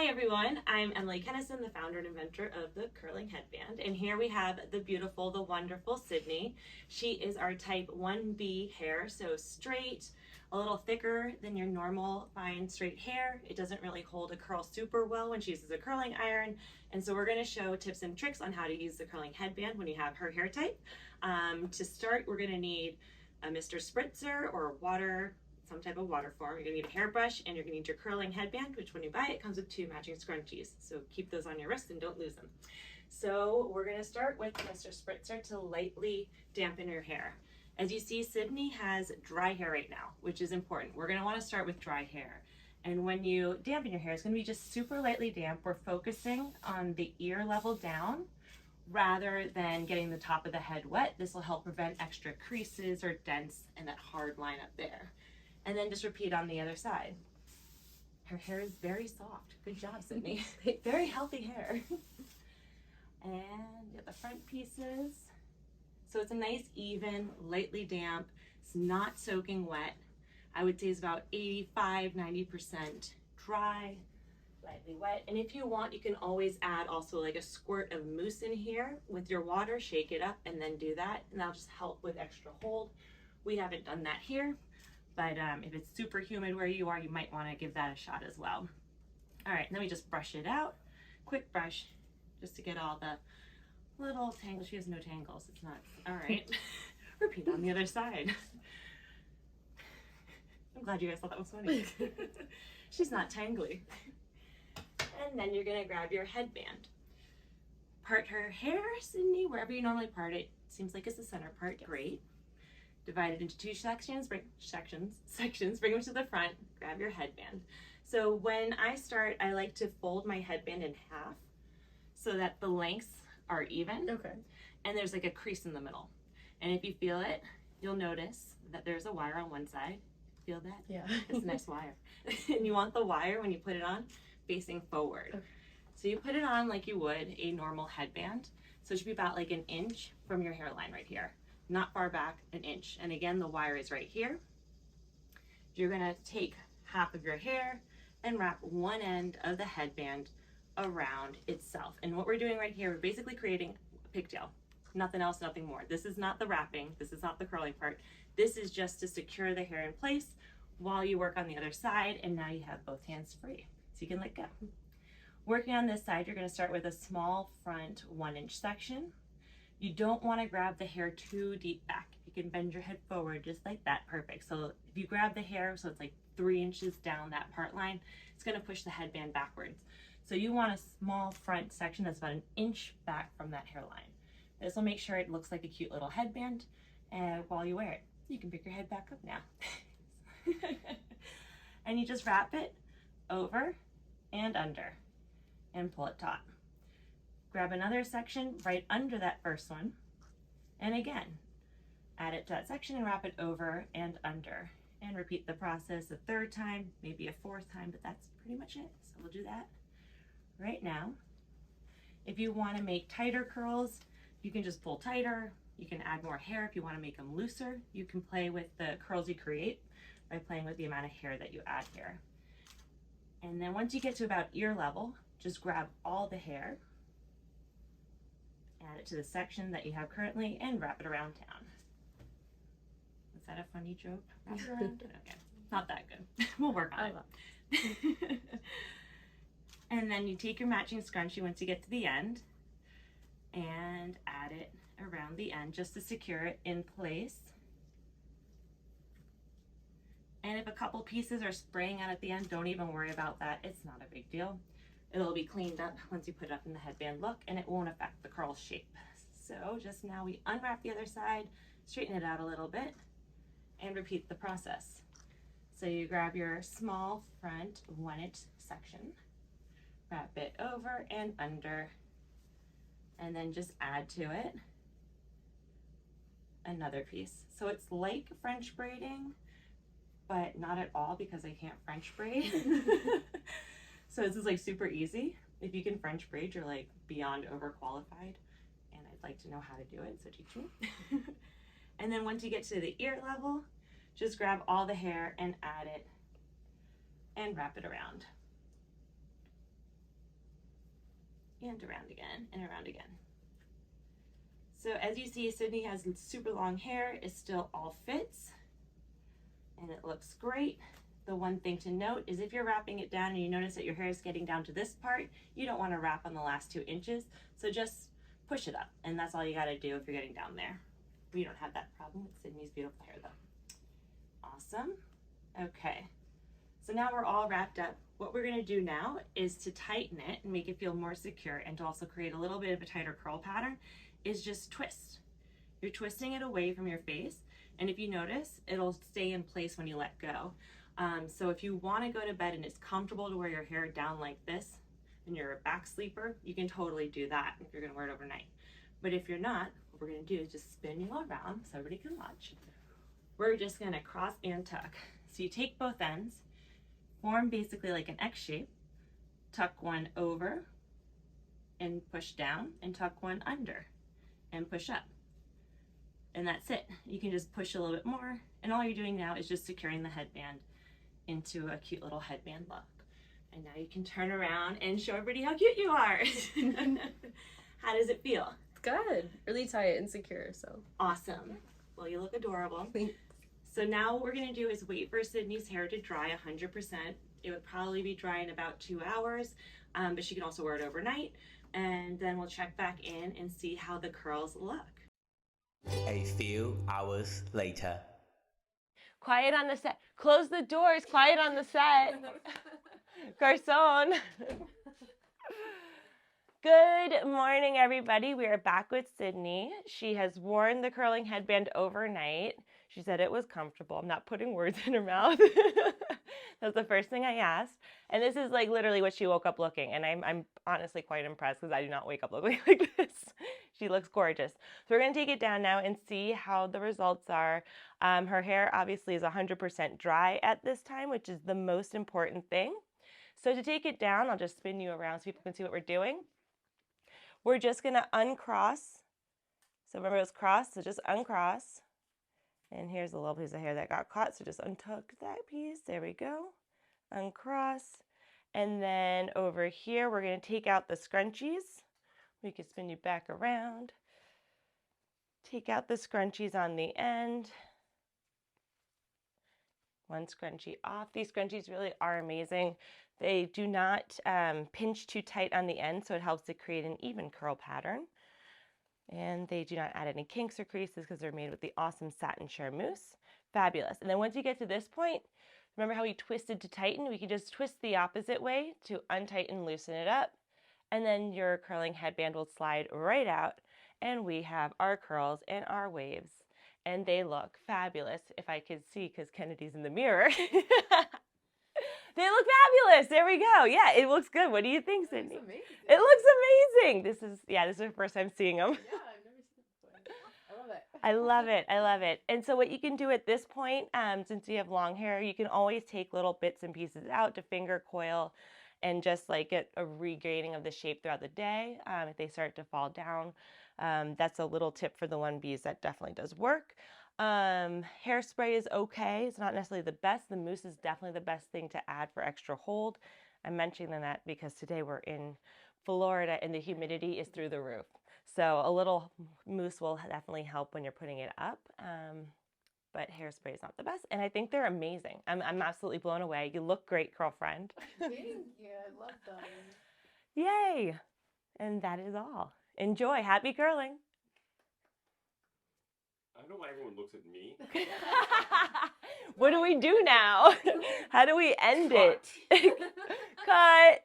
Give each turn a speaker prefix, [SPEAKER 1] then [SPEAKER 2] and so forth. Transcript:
[SPEAKER 1] Hi everyone, I'm Emily Kennison, the founder and inventor of the curling headband, and here we have the beautiful, the wonderful Sydney. She is our type 1B hair, so straight, a little thicker than your normal fine straight hair. It doesn't really hold a curl super well when she uses a curling iron, and so we're going to show tips and tricks on how to use the curling headband when you have her hair type. To start, we're going to need a Mr. Spritzer or water, some type of water form. You're gonna need a hairbrush and you're gonna need your curling headband, which when you buy it comes with 2 matching scrunchies. So keep those on your wrist and don't lose them. So we're gonna start with Mr. Spritzer to lightly dampen your hair. As you see, Sydney has dry hair right now, which is important. We're gonna wanna start with dry hair. And when you dampen your hair, it's gonna be just super lightly damp. We're focusing on the ear level down rather than getting the top of the head wet. This will help prevent extra creases or dents and that hard line up there. And then just repeat on the other side. Her hair is very soft. Good job, Sydney. Very healthy hair. And get the front pieces. So it's a nice, even, lightly damp. It's not soaking wet. I would say it's about 85–90% dry, lightly wet. And if you want, you can always add also like a squirt of mousse in here with your water. Shake it up and then do that. And that'll just help with extra hold. We haven't done that here. But if it's super humid where you are, you might want to give that a shot as well. All right, then we just brush it out. Quick brush, just to get all the little tangles. She has no tangles, it's nuts. All right, repeat on the other side. I'm glad you guys thought that was funny. She's not tangly. And then you're gonna grab your headband. Part her hair, Sydney, wherever you normally part it. Seems like it's the center part, great. Divide it into 2 sections, bring them to the front, grab your headband. So when I start, I like to fold my headband in half so that the lengths are even.
[SPEAKER 2] Okay.
[SPEAKER 1] And there's like a crease in the middle. And if you feel it, you'll notice that there's a wire on one side. Feel that?
[SPEAKER 2] Yeah.
[SPEAKER 1] It's a nice wire. And you want the wire, when you put it on, facing forward. Okay. So you put it on like you would a normal headband. So it should be about like 1 inch from your hairline right here. Not far back, 1 inch. And again, the wire is right here. You're gonna take half of your hair and wrap one end of the headband around itself. And what we're doing right here, we're basically creating a pigtail. Nothing else, nothing more. This is not the wrapping. This is not the curling part. This is just to secure the hair in place while you work on the other side. And now you have both hands free, so you can let go. Working on this side, you're gonna start with a small front 1 inch section. You don't want to grab the hair too deep back. You can bend your head forward just like that, perfect. So if you grab the hair, so it's like 3 inches down that part line, it's going to push the headband backwards. So you want a small front section that's about 1 inch back from that hairline. This will make sure it looks like a cute little headband, and while you wear it, you can pick your head back up now. And you just wrap it over and under and pull it taut. Grab another section right under that first one, and again, add it to that section and wrap it over and under. And repeat the process a 3rd time, maybe a 4th time, but that's pretty much it. So we'll do that right now. If you want to make tighter curls, you can just pull tighter. You can add more hair if you want to make them looser. You can play with the curls you create by playing with the amount of hair that you add here. And then once you get to about ear level, just grab all the hair, add it to the section that you have currently, and wrap it around town. Was that a funny joke? Wrap it around? Okay, not that good. We'll work on it. And then you take your matching scrunchie once you get to the end and add it around the end just to secure it in place. And if a couple pieces are spraying out at the end, don't even worry about that. It's not a big deal. It'll be cleaned up once you put it up in the headband look, and it won't affect the curl shape. So just now we unwrap the other side, straighten it out a little bit, and repeat the process. So you grab your small front 1 inch section, wrap it over and under, and then just add to it another piece. So it's like French braiding, but not at all because I can't French braid. So this is like super easy. If you can French braid, you're like beyond overqualified, and I'd like to know how to do it, so teach me. And then once you get to the ear level, just grab all the hair and add it and wrap it around. and around again, and around again. So as you see, Sydney has super long hair. It still all fits, and it looks great. The one thing to note is if you're wrapping it down and you notice that your hair is getting down to this part, you don't want to wrap on the last 2 inches. So just push it up, and that's all you got to do if you're getting down there. We don't have that problem with Sydney's beautiful hair though. Awesome. Okay. So now we're all wrapped up. What we're going to do now is to tighten it and make it feel more secure, and to also create a little bit of a tighter curl pattern is just twist. You're twisting it away from your face, and if you notice, it'll stay in place when you let go. So if you want to go to bed and it's comfortable to wear your hair down like this and you're a back sleeper, you can totally do that if you're going to wear it overnight. But if you're not, what we're going to do is just spin you all around so everybody can watch. We're just going to cross and tuck. So you take both ends, form basically like an X shape, tuck one over and push down, and tuck one under and push up. And that's it. You can just push a little bit more, and all you're doing now is just securing the headband into a cute little headband look. And now you can turn around and show everybody how cute you are. How does it feel?
[SPEAKER 2] It's good. Really tight and secure, so.
[SPEAKER 1] Awesome. Well, you look adorable.
[SPEAKER 2] Thanks.
[SPEAKER 1] So now what we're going to do is wait for Sydney's hair to dry 100%. It would probably be dry in about 2 hours, but she can also wear it overnight. And then we'll check back in and see how the curls look.
[SPEAKER 3] A few hours later.
[SPEAKER 1] Quiet on the set. Close the doors. Quiet on the set. Garçon. Good morning, everybody. We are back with Sydney. She has worn the curling headband overnight. She said it was comfortable. I'm not putting words in her mouth. That's the first thing I asked. And this is like literally what she woke up looking. And I'm honestly quite impressed because I do not wake up looking like this. She looks gorgeous. So we're going to take it down now and see how the results are. Her hair obviously is 100% dry at this time, which is the most important thing. So to take it down, I'll just spin you around so people can see what we're doing. We're just going to uncross. So remember it was crossed, so just uncross. And here's a little piece of hair that got caught, so just untuck that piece. There we go. Uncross. And then over here, we're going to take out the scrunchies. We can spin you back around. Take out the scrunchies on the end. One scrunchie off. These scrunchies really are amazing. They do not pinch too tight on the end, so it helps to create an even curl pattern. And they do not add any kinks or creases because they're made with the awesome satin charmeuse. Fabulous. And then once you get to this point, remember how we twisted to tighten? We can just twist the opposite way to untighten, loosen it up, and then your curling headband will slide right out, and we have our curls and our waves. And they look fabulous, if I could see, because Kennedy's in the mirror. They look fabulous. There we go. Yeah, it looks good. What do you think, Sydney?
[SPEAKER 2] Amazing.
[SPEAKER 1] It looks amazing. This is the first time seeing them.
[SPEAKER 2] Yeah, I've never seen it before. I love it.
[SPEAKER 1] I love it. I love it. And so what you can do at this point, since you have long hair, you can always take little bits and pieces out to finger coil and just like get a regaining of the shape throughout the day. If they start to fall down, that's a little tip for the 1Bs that definitely does work. Hairspray is okay. It's not necessarily the best. The mousse is definitely the best thing to add for extra hold. I'm mentioning that because today we're in Florida and the humidity is through the roof. So a little mousse will definitely help when you're putting it up. But hairspray is not the best. And I think they're amazing. I'm absolutely blown away. You look great, girlfriend.
[SPEAKER 2] Thank you. I love them.
[SPEAKER 1] Yay. And that is all. Enjoy. Happy curling.
[SPEAKER 4] I don't know why everyone looks at me.
[SPEAKER 1] What do we do now? How do we end it? Cut.